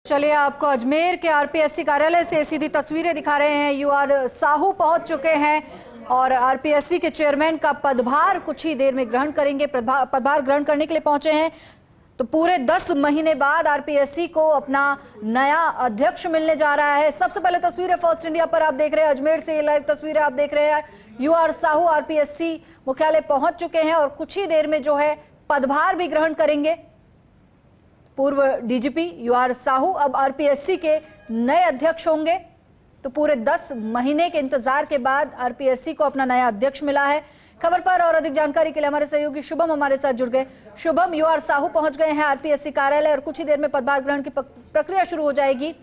चलिए आपको अजमेर के आरपीएससी कार्यालय से सीधी तस्वीरें दिखा रहे हैं। यूआर साहू पहुंच चुके हैं और आरपीएससी के चेयरमैन का पदभार कुछ ही देर में ग्रहण करेंगे। पदभार ग्रहण करने के लिए पहुंचे हैं तो पूरे 10 महीने बाद आरपीएससी को अपना नया अध्यक्ष मिलने जा रहा है। सबसे पहले तस्वीरें फर्स्ट इंडिया पर आप देख रहे हैं। अजमेर से लाइव तस्वीरें आप देख रहे हैं। यूआर साहू आरपीएससी मुख्यालय पहुंच चुके हैं और कुछ ही देर में जो है पदभार भी ग्रहण करेंगे। पूर्व डीजीपी यूआर साहू अब आरपीएससी के नए अध्यक्ष होंगे। तो पूरे 10 महीने के इंतजार के बाद आरपीएससी को अपना नया अध्यक्ष मिला है। खबर पर और अधिक जानकारी के लिए हमारे सहयोगी शुभम हमारे साथ जुड़ गए। शुभम, यूआर साहू पहुंच गए हैं आरपीएससी कार्यालय और कुछ ही देर में पदभार ग्रहण की प्रक्रिया शुरू हो जाएगी।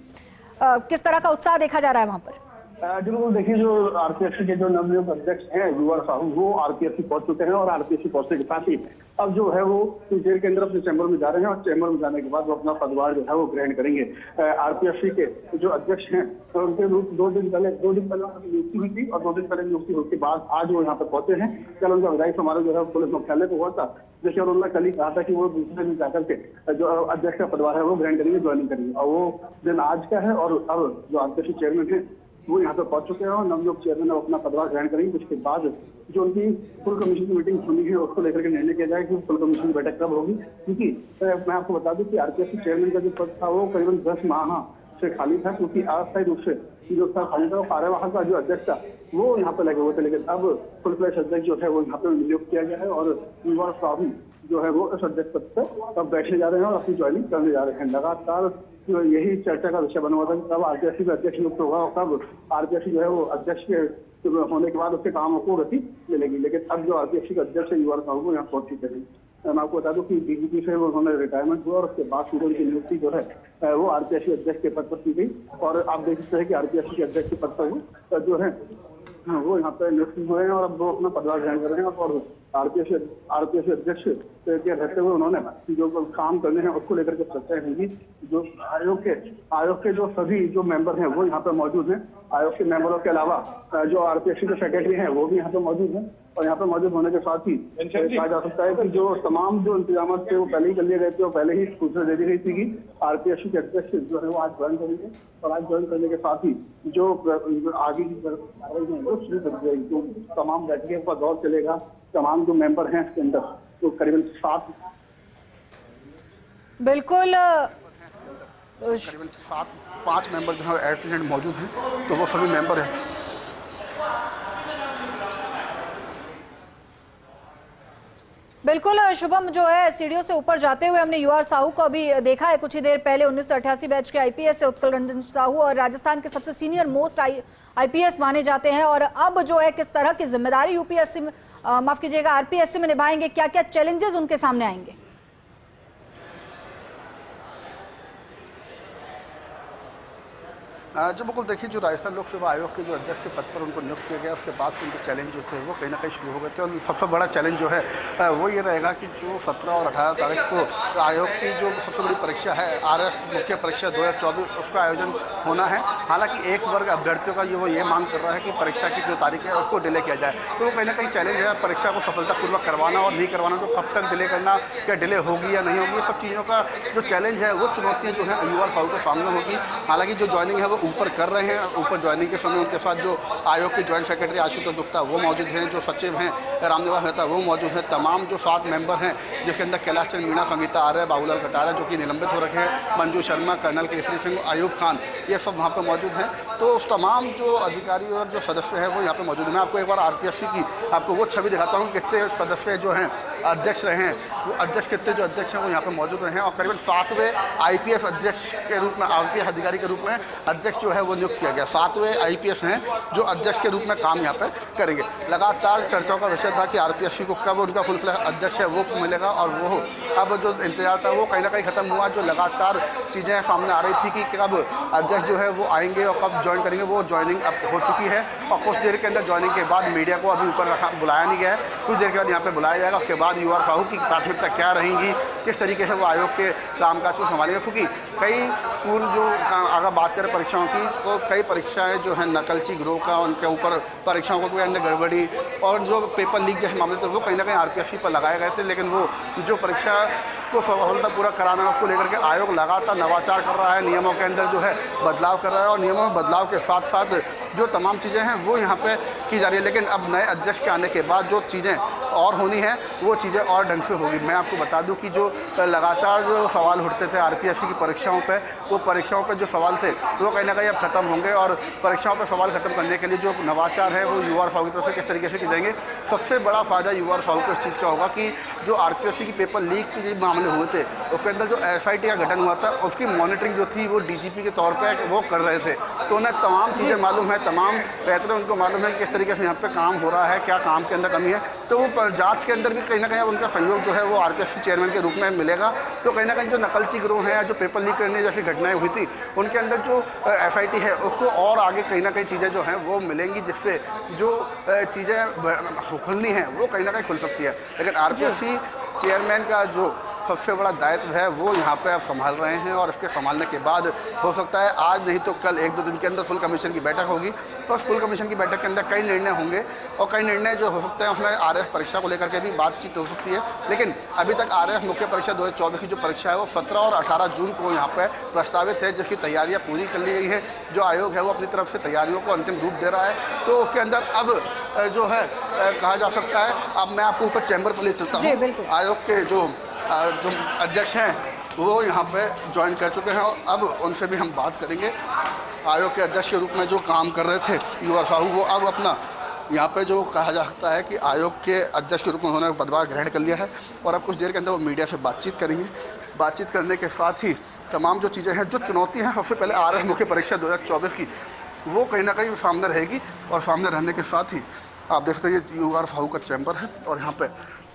किस तरह का उत्साह देखा जा रहा है वहां पर? बिल्कुल, देखिए जो आरपीएससी के जो नवनियुक्त अध्यक्ष हैं यूआर साहू, वो आरपीएससी पहुंच चुके हैं और आरपीएससी पहुंचने के साथ ही अब जो है वो देर के अंदर अपने चैम्बर में जा रहे हैं और चैम्बर में जाने के बाद वो अपना पदभार जो है वो ग्रहण करेंगे। आरपीएससी के जो अध्यक्ष हैं तो उनके दो दिन पहले उनकी नियुक्ति हुई थी और 2 दिन पहले नियुक्ति होने के बाद आज वो यहाँ पर पहुंचे हैं। कल उनका विदाई समारोह जो है पुलिस मुख्यालय को हुआ था, जैसे और उन्होंने कल ही कहा था कि वो दूसरे दिन जाकर के जो अध्यक्ष का पदभार है वो ग्रहण करेंगे, ज्वाइनिंग करेंगे और वो दिन आज का है। और अब जो आरपीएससी चेयरमैन है वो यहाँ पर पहुंच चुके हैं और नवनियुक्त चेयरमैन अपना पदभार ग्रहण करेंगे। उसके बाद जो उनकी फुल कमीशन की मीटिंग होनी है उसको लेकर के निर्णय किया जाए कि फुल कमीशन की बैठक कब होगी। क्योंकि मैं आपको बता दूं कि आरपीएससी चेयरमैन का जो पद था वो करीबन 10 माह से खाली था, क्योंकि अस्थायी रूप से जो था खाली था। कार्यवाहक का जो अध्यक्ष था वो यहाँ पे लगे हुए थे, लेकिन अब फुल फ्लैश अध्यक्ष जो है वो यहाँ पे नियुक्त किया गया है और यूआर साहू जो है वो इस अध्यक्ष पद पर अब बैठे जा रहे हैं और अपनी ज्वाइनिंग करने जा रहे हैं। लगातार यही चर्चा का विषय बना हुआ था कि कब आरपीएससी का अध्यक्ष नियुक्त होगा और कब आरपीएससी जो है वो अध्यक्ष के होने के बाद उसके कामों को गति मिलेगी। लेकिन अब जो आरपीएससी का अध्यक्ष है यूआर साहू को यहाँ पहुंच चुके हैं। मैं आपको बता दूं कि डीजीपी से उन्होंने रिटायरमेंट हुआ और उसके बाद सीधे उनकी नियुक्ति जो है वो आरपीएससी अध्यक्ष के पद पर की गई। और आप देख सकते हैं कि आरपीएससी के अध्यक्ष के पद पर जो है वो यहाँ पे नियुक्त हुए हैं और अब वो अपना पदभार ग्रहण कर रहे हैं। और आरपीएससी अध्यक्ष के रहते हुए उन्होंने जो काम करने हैं उसको लेकर के चर्चाएं होंगी। जो आयोग के जो सभी जो मेंबर हैं वो यहाँ पे मौजूद हैं। आयोग के मेंबरों के अलावा जो आरपीएससी के सेक्रेटरी हैं वो भी यहाँ पे मौजूद हैं। और यहाँ पे मौजूद होने के साथ ही कहा जा सकता है कि जो तमाम जो इंतजाम थे वो पहले ही कर लिए गए थे और पहले ही सूचना दे दी गई थी कि आरपीएससी के अध्यक्ष जो है वो आज ज्वाइन करेंगे। और आज ज्वाइन करने के साथ ही जो आगे की कार्रवाई है वो शुरू कर दी जाएगी। जो तमाम बैठकों का दौर चलेगा, तमाम जो मेंबर हैं इसके अंदर तो करीबन 7 बिल्कुल 5 मेंबर जो है एट प्रेजेंट मौजूद हैं, तो वो सभी मेंबर हैं। बिल्कुल शुभम, जो है सीढ़ियों से ऊपर जाते हुए हमने यूआर साहू को अभी देखा है। कुछ ही देर पहले 1988 बैच के आईपीएस है उत्कल रंजन साहू और राजस्थान के सबसे सीनियर मोस्ट आईपीएस माने जाते हैं। और अब जो है किस तरह की जिम्मेदारी यूपीएससी में माफ कीजिएगा आरपीएससी में निभाएंगे, क्या क्या चैलेंजेस उनके सामने आएंगे? जो बिल्कुल देखिए, जो राजस्थान लोक सेवा आयोग के जो अध्यक्ष के पद पर उनको नियुक्त किया गया उसके बाद से उनके चैलेंज जो थे वो कहीं ना कहीं शुरू हो गए थे। और सबसे बड़ा चैलेंज जो है वो ये रहेगा कि जो 17 और 18 तारीख को आयोग की जो सबसे बड़ी परीक्षा है आरएस मुख्य परीक्षा 2024 उसका आयोजन होना है। हालांकि एक वर्ग अभ्यर्थियों का ये मांग कर रहा है कि परीक्षा की जो तारीख है उसको डिले किया जाए। तो वो कहीं ना कहीं चैलेंज है परीक्षा को सफलतापूर्वक करवाना और नहीं करवाना, तो कब तक डिले करना, क्या डिले होगी या नहीं होगी, ये सब चीज़ों का जो चैलेंज है वो चुनौतियाँ जो है यूआर साहू के सामने होगी। हालांकि जो ज्वाइनिंग है वो ऊपर कर रहे हैं। ऊपर ज्वाइनिंग के समय उनके साथ जो आयोग के ज्वाइंट सेक्रेटरी आशुतोष गुप्ता वो मौजूद हैं, जो सचिव हैं रामनिवास मेहता वो मौजूद हैं, तमाम जो 7 मेंबर हैं जिसके अंदर कैलाश चंद मीणा, संगीता आर्य, बाबूलाल कटारा जो कि निलंबित हो रखे हैं, मंजू शर्मा, कर्नल केसरी सिंह, अयूब खान, ये सब वहाँ पर मौजूद हैं। तो उस तमाम जो अधिकारी और जो सदस्य हैं वो यहाँ पर मौजूद हैं। मैं आपको एक बार आरपीएससी की आपको वो छवि दिखाता हूँ, कितने सदस्य जो हैं अध्यक्ष रहे हैं, वो अध्यक्ष कितने जो अध्यक्ष हैं वो यहाँ पर मौजूद रहे हैं। और करीबन 7वें आईपीएस अध्यक्ष के रूप में, आईपीएस अधिकारी के रूप में अध्यक्ष जो है वो नियुक्त किया गया। 7वें आईपीएस हैं जो अध्यक्ष के रूप में काम यहाँ पे करेंगे। लगातार चर्चाओं का विषय था कि आरपीएससी को कब उनका फुल फ्लैश अध्यक्ष है वो मिलेगा, और वो अब जो इंतजार था वो कहीं ना कहीं खत्म हुआ। जो लगातार चीज़ें सामने आ रही थी कि कब अध्यक्ष जो है वो आएंगे और कब ज्वाइन करेंगे, वो ज्वाइनिंग अब हो चुकी है। और कुछ देर के अंदर ज्वाइनिंग के बाद मीडिया को अभी ऊपर बुलाया नहीं गया है, कुछ देर के बाद यहाँ पर बुलाया जाएगा। उसके बाद यूआर साहू की प्राथमिकता क्या रहेंगी, किस तरीके से वो आयोग के कामकाज को संभालेंगे, क्योंकि कई पूर्व जो अगर बात करें परीक्षाओं की तो कई परीक्षाएं जो है नकलची गिरोह का उनके ऊपर परीक्षाओं को कोई अन्य गड़बड़ी और जो पेपर लीक जैसे मामले थे वो कहीं ना कहीं आरपीएससी पर लगाए गए थे। लेकिन वो जो परीक्षा को सफलता पूरा कराना है उसको लेकर के आयोग लगातार नवाचार कर रहा है, नियमों के अंदर जो है बदलाव कर रहा है और नियमों में बदलाव के साथ साथ जो तमाम चीज़ें हैं वो यहाँ पे की जा रही है। लेकिन अब नए अध्यक्ष के आने के बाद जो चीज़ें और होनी है वो चीज़ें और ढंग से होगी। मैं आपको बता दूं कि जो लगातार जो सवाल उठते थे आरपीएससी की परीक्षाओं पे, वो परीक्षाओं पे जो सवाल थे वो कहीं ना कहीं अब खत्म होंगे और परीक्षाओं पे सवाल खत्म करने के लिए जो नवाचार है वो यूआर साहू की तरफ से किस तरीके से किए जाएंगे। सबसे बड़ा फ़ायदा यूआर साहू को इस चीज़ का होगा कि जो आरपीएससी की पेपर लीक के मामले हुए थे उसके अंदर जो एसआईटी का गठन हुआ था उसकी मॉनिटरिंग जो थी वो डीजीपी के तौर पर वो कर रहे थे, तो उन्हें तमाम चीज़ें मालूम है, तमाम बेहतर उनको मालूम है कि किस तरीके से यहाँ पे काम हो रहा है, क्या काम के अंदर कमी है। तो वो जांच के अंदर भी कहीं ना कहीं उनका सहयोग जो है वो आरपीएससी चेयरमैन के रूप में मिलेगा। तो कहीं ना कहीं जो नकलची गिरोह हैं या जो पेपर लीक करने जैसी घटनाएं हुई थी उनके अंदर जो एसआईटी है उसको और आगे कहीं ना कहीं चीज़ें जो हैं वो मिलेंगी, जिससे जो चीज़ें खुलनी हैं वो कहीं ना कहीं खुल सकती है। लेकिन आरपीएससी चेयरमैन का जो सबसे बड़ा दायित्व है वो यहाँ पे आप संभाल रहे हैं और इसके संभालने के बाद हो सकता है आज नहीं तो कल 1-2 दिन के अंदर फुल कमीशन की बैठक होगी और फुल कमीशन की बैठक के अंदर कई निर्णय होंगे और कई निर्णय जो हो सकते हैं उसमें आरएएफ परीक्षा को लेकर के भी बातचीत हो सकती है। लेकिन अभी तक आरएएफ मुख्य परीक्षा 2024 की जो परीक्षा है वो 17 और 18 जून को यहाँ पर प्रस्तावित है, जिसकी तैयारियाँ पूरी कर ली गई हैं। जो आयोग है वो अपनी तरफ से तैयारियों को अंतिम रूप दे रहा है। तो उसके अंदर अब जो है कहा जा सकता है, अब मैं आपको ऊपर चैम्बर पर ले चलता हूँ। आयोग के जो अध्यक्ष हैं वो यहाँ पे ज्वाइन कर चुके हैं और अब उनसे भी हम बात करेंगे। आयोग के अध्यक्ष के रूप में जो काम कर रहे थे यूआर साहू, वो अब अपना यहाँ पे जो कहा जा सकता है कि आयोग के अध्यक्ष के रूप में उन्होंने पदभार ग्रहण कर लिया है और अब कुछ देर के अंदर वो मीडिया से बातचीत करेंगे। बातचीत करने के साथ ही तमाम जो चीज़ें हैं, जो चुनौती हैं, सबसे पहले आरएएफ मुख्य परीक्षा 2024 की वो कहीं ना कहीं सामने रहेगी और सामने रहने के साथ ही आप देख सकते हैं ये यूआर साहू का चैम्बर है और यहाँ पे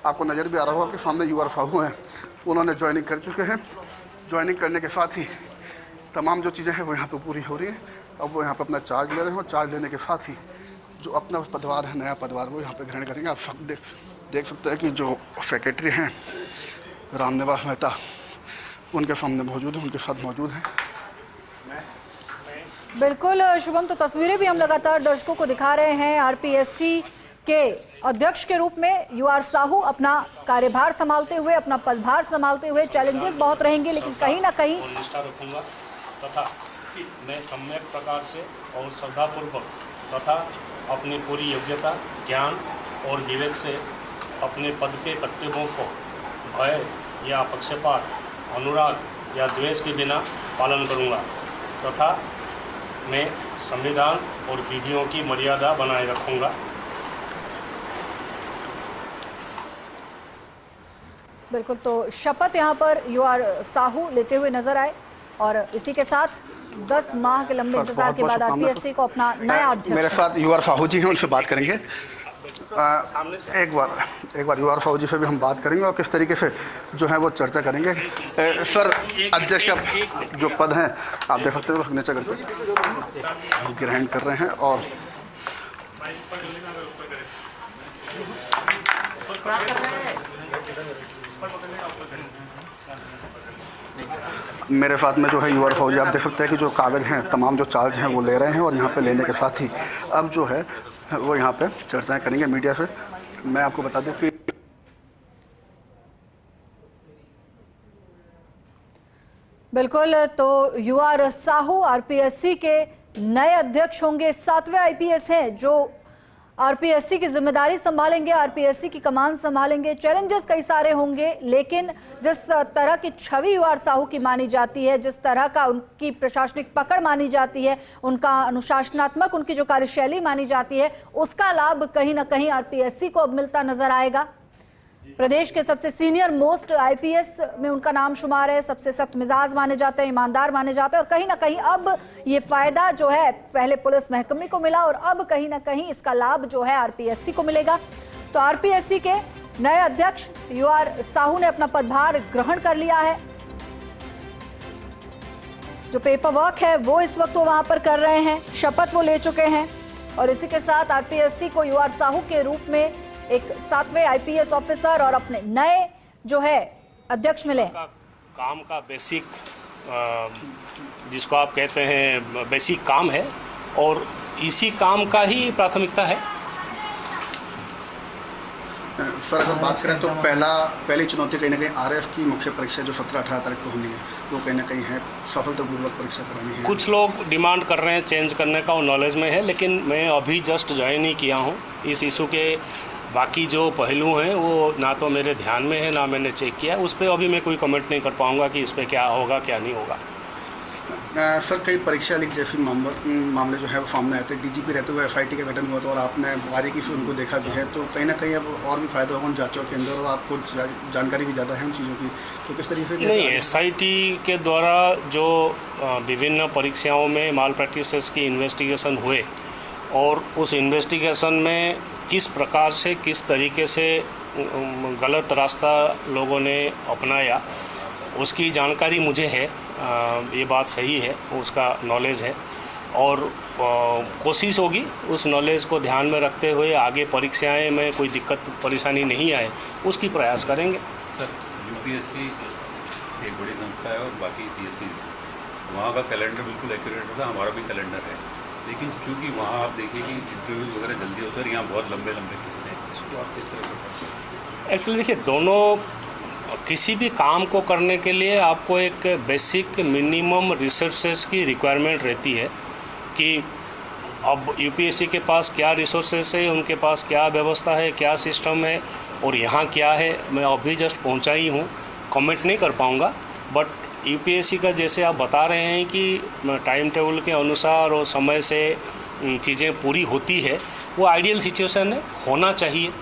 आपको नज़र भी आ रहा होगा कि सामने यूआर साहू हैं, उन्होंने ज्वाइनिंग कर चुके हैं। ज्वाइनिंग करने के साथ ही तमाम जो चीज़ें हैं वो यहाँ पे पूरी हो रही हैं। अब वो यहाँ पे अपना चार्ज ले रहे हैं और चार्ज लेने के साथ ही जो अपना पदभार है, नया पदभार, वो यहाँ पे ग्रहण करेंगे। आप सब देख सकते हैं कि जो सेक्रेटरी हैं रामनिवास मेहता उनके सामने मौजूद हैं, उनके साथ मौजूद हैं। बिल्कुल शुभम, तो तस्वीरें भी हम लगातार दर्शकों को दिखा रहे हैं। आरपीएससी के अध्यक्ष के रूप में यूआर साहू अपना कार्यभार संभालते हुए, अपना पदभार संभालते हुए, चैलेंजेस बहुत रहेंगे लेकिन कहीं ना कहीं निष्ठा रखूंगा तथा मैं सम्यक प्रकार से और श्रद्धापूर्वक तथा अपनी पूरी योग्यता, ज्ञान और विवेक से अपने पद के कर्तव्यों को भय या पक्षपात, अनुराग या द्वेष के बिना पालन करूंगा तथा मैं संविधान और विधियों की मर्यादा बनाए रखूंगा। बिल्कुल, तो शपथ यहाँ पर यूआर साहू लेते हुए नजर आए और इसी के साथ 10 माह के लंबे इंतजार के बाद आरपीएससी को अपना नया अध्यक्ष। मेरे साथ यूआर साहू जी हैं, उनसे बात करेंगे। एक बार यूआर साहू जी से भी हम बात करेंगे और किस तरीके से जो है वो चर्चा करेंगे। सर, अध्यक्ष का जो पद है आप देख सकते हो, सिग्नेचर करके ग्रहण कर रहे हैं और मेरे साथ में जो है यूआर साहू जी, आप देख सकते हैं कि जो कागज़ हैं, तमाम जो चार्ज हैं वो ले रहे हैं और यहाँ पे लेने के साथ ही अब जो है वो यहाँ पे चर्चाएं करेंगे मीडिया से। मैं आपको बता दूं कि बिल्कुल, तो यूआर साहू आरपीएससी के नए अध्यक्ष होंगे। 7वें आईपीएस हैं जो आरपीएससी की जिम्मेदारी संभालेंगे, आरपीएससी की कमान संभालेंगे। चैलेंजेस कई सारे होंगे लेकिन जिस तरह की छवि यूआर साहू की मानी जाती है, जिस तरह का उनकी प्रशासनिक पकड़ मानी जाती है, उनका अनुशासनात्मक उनकी जो कार्यशैली मानी जाती है, उसका लाभ कहीं ना कहीं आरपीएससी को अब मिलता नजर आएगा। प्रदेश के सबसे सीनियर मोस्ट आईपीएस में उनका नाम शुमार है, सबसे सख्त मिजाज माने जाते हैं, ईमानदार माने जाते हैं और कहीं ना कहीं अब ये फायदा जो है पहले पुलिस महकमे को मिला और अब कहीं ना कहीं इसका लाभ जो है आरपीएससी को मिलेगा। तो आरपीएससी के नए अध्यक्ष यूआर साहू ने अपना पदभार ग्रहण कर लिया है। जो पेपर वर्क है वो इस वक्त वो वहां पर कर रहे हैं, शपथ वो ले चुके हैं और इसी के साथ आरपीएससी को यूआर साहू के रूप में एक 7वें आईपीएस ऑफिसर और अपने नए जो है अध्यक्ष मिले। काम का बेसिक जिसको आप कहते हैं बेसिक काम है और इसी काम का ही प्राथमिकता है। सर अगर बात करें तो पहली चुनौती कहीं ना कहीं आरएफ की मुख्य परीक्षा जो 17-18 तारीख को होनी है वो कहीं ना कहीं है, सफलतापूर्वक परीक्षा करानी है। कुछ लोग डिमांड कर रहे हैं चेंज करने का, वो नॉलेज में है, लेकिन मैं अभी जस्ट ज्वाइन ही किया हूँ। इस इशू के बाकी जो पहलू हैं वो ना तो मेरे ध्यान में है ना मैंने चेक किया, उस पर अभी मैं कोई कमेंट नहीं कर पाऊँगा कि इस पर क्या होगा क्या नहीं होगा। सर कई परीक्षा लीक जैसे मामले जो है वो सामने आते हैं, डीजीपी रहते हुए एफआईटी का गठन हुआ था और आपने बारीकी से उनको देखा भी है, तो कहीं ना कहीं अब और भी फायदा होगा उन जांचों के अंदर और आपको जानकारी भी ज़्यादा है उन चीज़ों की, तो किस तरीके से? नहीं, एसआईटी के द्वारा जो विभिन्न परीक्षाओं में माल प्रैक्टिसेस की इन्वेस्टिगेशन हुए और उस इन्वेस्टिगेशन में किस प्रकार से किस तरीके से गलत रास्ता लोगों ने अपनाया उसकी जानकारी मुझे है, ये बात सही है, उसका नॉलेज है और कोशिश होगी उस नॉलेज को ध्यान में रखते हुए आगे परीक्षाएं में कोई दिक्कत परेशानी नहीं आए उसकी प्रयास करेंगे। सर यूपीएससी एक बड़ी संस्था है और बाकी पीएससी, वहाँ का कैलेंडर बिल्कुल एक्यूरेट होता है, हमारा भी कैलेंडर है, लेकिन चूँकि वहाँ आप देखिए कि इंटरव्यूज़ वगैरह जल्दी होते हैं, यहाँ बहुत लंबे लंबे खींचते हैं, इसको आप किस तरह से? एक्चुअली देखिए, दोनों किसी भी काम को करने के लिए आपको एक बेसिक मिनिमम रिसोर्सेज की रिक्वायरमेंट रहती है कि अब यूपीएससी के पास क्या रिसोर्सेज है, उनके पास क्या व्यवस्था है, क्या सिस्टम है और यहाँ क्या है। मैं अभी जस्ट पहुँचा ही हूँ, कमेंट नहीं कर पाऊँगा, बट यूपीएससी का जैसे आप बता रहे हैं कि टाइम टेबल के अनुसार और समय से चीज़ें पूरी होती है, वो आइडियल सिचुएशन है, होना चाहिए,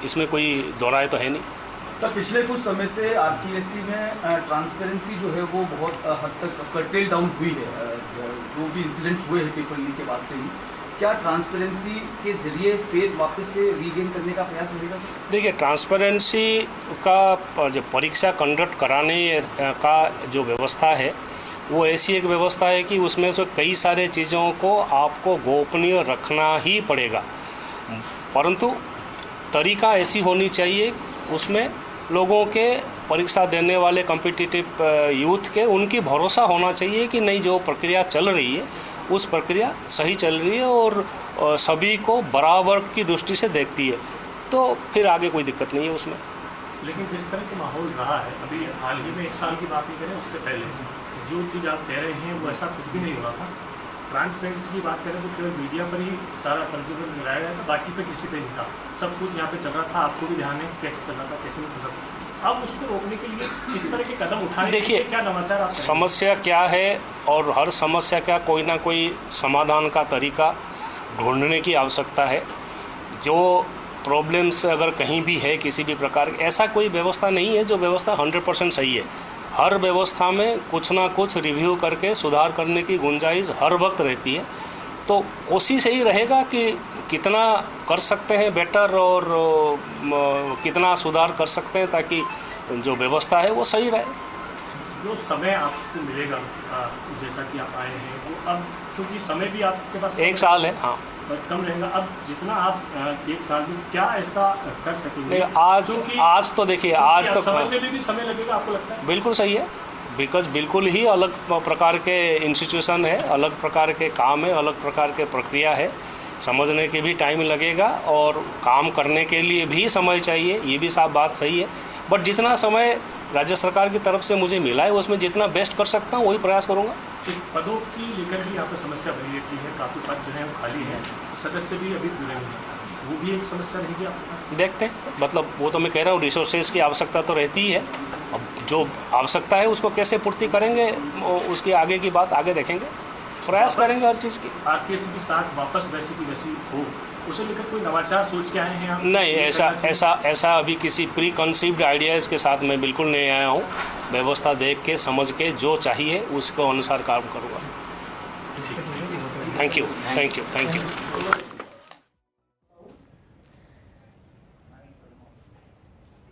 इसमें कोई दो राय तो है नहीं। सर पिछले कुछ समय से आरपीएससी में ट्रांसपेरेंसी जो है वो बहुत हद तक कर्टेल डाउन हुई है, जो भी इंसिडेंट्स हुए हैं पेपर लीक के बाद से ही, क्या ट्रांसपेरेंसी के जरिए फेथ वापस से रीगेन करने का प्रयास रहेगा? देखिए, ट्रांसपेरेंसी का जो परीक्षा कंडक्ट कराने का जो व्यवस्था है वो ऐसी एक व्यवस्था है कि उसमें से कई सारे चीज़ों को आपको गोपनीय रखना ही पड़ेगा, परंतु तरीका ऐसी होनी चाहिए उसमें लोगों के परीक्षा देने वाले कॉम्पिटिटिव यूथ के उनकी भरोसा होना चाहिए कि नहीं, जो प्रक्रिया चल रही है उस प्रक्रिया सही चल रही है और सभी को बराबर की दृष्टि से देखती है, तो फिर आगे कोई दिक्कत नहीं है उसमें। लेकिन जिस तरह का माहौल रहा है अभी हाल ही में 1 साल की बात नहीं करें, उससे पहले जो चीज़ आप कह रहे हैं वो ऐसा कुछ भी नहीं हुआ था। ट्रांसपेरेंसी की बात करें तो केवल मीडिया पर ही सारा कंफ्यूजन मिलाया गया था, बाकी पे किसी पे नहीं था, सब कुछ यहाँ पे चल रहा था, आपको भी ध्यान है कैसे चल रहा था कैसे नहीं चल रहा था। अब उसको रोकने के लिए किस तरह के कदम उठाने, देखिए क्या नवाचार आप समस्या क्या है और हर समस्या का कोई ना कोई समाधान का तरीका ढूंढने की आवश्यकता है। जो प्रॉब्लम्स अगर कहीं भी है किसी भी प्रकार, ऐसा कोई व्यवस्था नहीं है जो व्यवस्था 100% सही है। हर व्यवस्था में कुछ ना कुछ रिव्यू करके सुधार करने की गुंजाइश हर वक्त रहती है, तो कोशिश यही रहेगा कि कितना कर सकते हैं बेटर और कितना सुधार कर सकते हैं ताकि जो व्यवस्था है वो सही रहे। जो समय आपको मिलेगा जैसा कि आप आए हैं वो अब क्योंकि समय भी आपके पास 1 साल है, हाँ कम रहेगा, अब जितना आप 1 साल में क्या ऐसा कर सकेंगे? आज तो देखिए, आज तो समझने में भी समय लगेगा आपको लगता है? बिल्कुल सही है, बिकॉज बिल्कुल ही अलग प्रकार के इंस्टीट्यूशन है, अलग प्रकार के काम है, अलग प्रकार के प्रक्रिया है, समझने के भी टाइम लगेगा और काम करने के लिए भी समय चाहिए, ये भी साफ बात सही है। बट जितना समय राज्य सरकार की तरफ से मुझे मिला है उसमें जितना बेस्ट कर सकता हूँ वही प्रयास करूँगा। पदों की लेकर भी यहाँ पर समस्या बनी रहती है, काफ़ी पद जो है वो खाली हैं, सदस्य भी अभी जुड़े हुए हैं, वो भी एक समस्या रहेगी आपको? देखते हैं, मतलब वो तो मैं कह रहा हूँ रिसोर्सेज की आवश्यकता तो रहती ही है, अब जो आवश्यकता है उसको कैसे पूर्ति करेंगे उसकी आगे की बात आगे देखेंगे, प्रयास करेंगे हर चीज़ की। आरपीएससी के साथ वापस वैसी की वैसी हो, उसे लेकर कोई नवाचार सोच के आए हैं आप? नहीं, ऐसा अभी किसी प्री कंसीव्ड आइडियाज़ के साथ मैं बिल्कुल नहीं आया हूँ। व्यवस्था देख के समझ के जो चाहिए उसको अनुसार काम करूँगा। Thank you.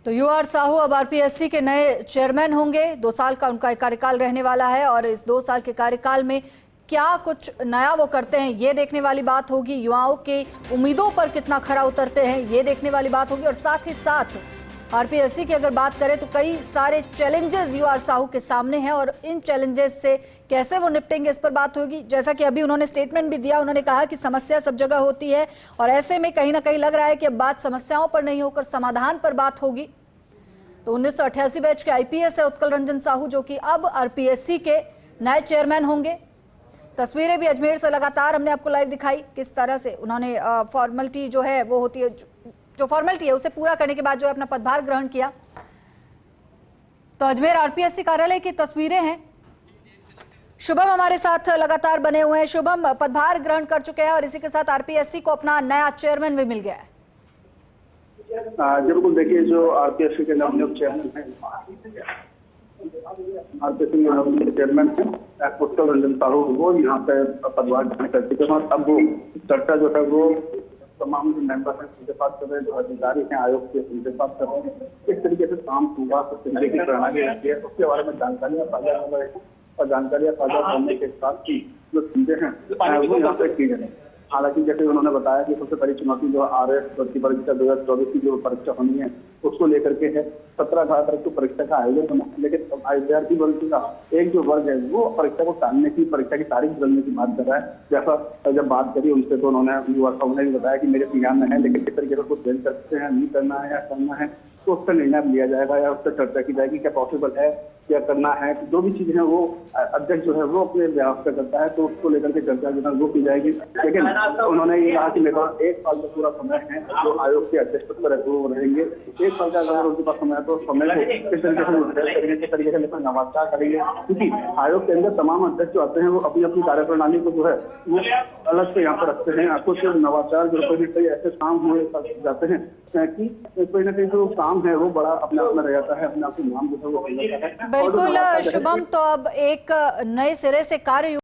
तो यूआर साहू अब आरपीएससी के नए चेयरमैन होंगे। 2 साल का उनका कार्यकाल रहने वाला है और इस 2 साल के कार्यकाल में क्या कुछ नया वो करते हैं ये देखने वाली बात होगी। युवाओं की उम्मीदों पर कितना खरा उतरते हैं ये देखने वाली बात होगी और साथ ही साथ आरपीएससी की अगर बात करें तो कई सारे चैलेंजेस यूआर साहू के सामने हैं और इन चैलेंजेस से कैसे वो निपटेंगे इस पर बात होगी। जैसा कि अभी उन्होंने स्टेटमेंट भी दिया, उन्होंने कहा कि समस्या सब जगह होती है और ऐसे में कहीं ना कहीं लग रहा है कि अब बात समस्याओं पर नहीं होकर समाधान पर बात होगी। तो 1988 बैच के आईपीएस है उत्कल रंजन साहू, जो कि अब आरपीएससी के नए चेयरमैन होंगे। तस्वीरें भी अजमेर से लगातार हमने आपको लाइव दिखाई, किस तरह से उन्होंने फॉर्मेलिटी जो है वो होती है, जो फॉर्मेलिटी है उसे पूरा करने के बाद जो है अपना पदभार ग्रहण किया। तो अजमेर आरपीएससी कार्यालय की तस्वीरें हैं। शुभम हमारे साथ लगातार बने हुए हैं। शुभम, पदभार ग्रहण कर चुके हैं और इसी के साथ आरपीएससी को अपना नया चेयरमैन भी मिल गया है। बिल्कुल, देखिए जो आरपीएससी के नवनियुक्त चेयरमैन है, आरपीएससी के नवनियुक्त चेयरमैन है उत्कल रंजन साहू, वो यहाँ पे पदभार ग्रहण कर चुके हैं और अब वो चर्चा जो है वो तमाम जो मेंबर हैं उनके साथ कर रहे हैं, जो अधिकारी हैं आयोग के उनके साथ कर रहे हैं, किस तरीके से काम होगा, किस तरीके की प्रणाली रहती है, उसके बारे में जानकारियां साझा कर रहे हैं और जानकारियां साझा करने के साथ ही जो चीजें हैं वो यहाँ पे की जाए। हालांकि जैसे उन्होंने बताया कि सबसे बड़ी चुनौती जो आरएस भर्ती परीक्षा 2024 की जो परीक्षा होनी है उसको लेकर के है। 17 अगस्त को परीक्षा का आयोजन होना है, लेकिन विद्यार्थी वर्ग का एक जो वर्ग है वो परीक्षा को टालने की, परीक्षा की तारीख बदलने की बात कर रहा है। जैसा जब बात करी उनसे तो उन्होंने युवा साहू ने भी बताया कि मेरे संज्ञान में है, लेकिन किस तरीके से उसको चेंज कर सकते हैं, नहीं करना है या करना है तो उसका निर्णय लिया जाएगा या उस पर चर्चा की जाएगी, क्या पॉसिबल है क्या करना है। जो भी चीजें हैं वो अध्यक्ष जो है वो अपने व्यवस्था करता है, तो उसको लेकर के चर्चा जो है वो की जाएगी। लेकिन उन्होंने ये कहा कि मेरे पास 1 साल का पूरा समय है जो आयोग के अध्यक्ष पद पर वो रहेंगे। 1 साल का अगर उनके पास समय है तो समय को किस तरीके से लेकर नवाचार करेंगे, क्योंकि आयोग के अंदर तमाम अध्यक्ष जो आते हैं वो अपनी अपनी कार्यप्रणाली को जो है वो अलग से यहाँ पर रखते हैं। कुछ नवाचार जो कई ऐसे काम हुए जाते हैं कि कोई ना कहीं जो काम है वो बड़ा अपने आप में रह जाता है, अपने आप के नाम जो है वो बिल्कुल शुभम, तो अब एक नए सिरे से कार्य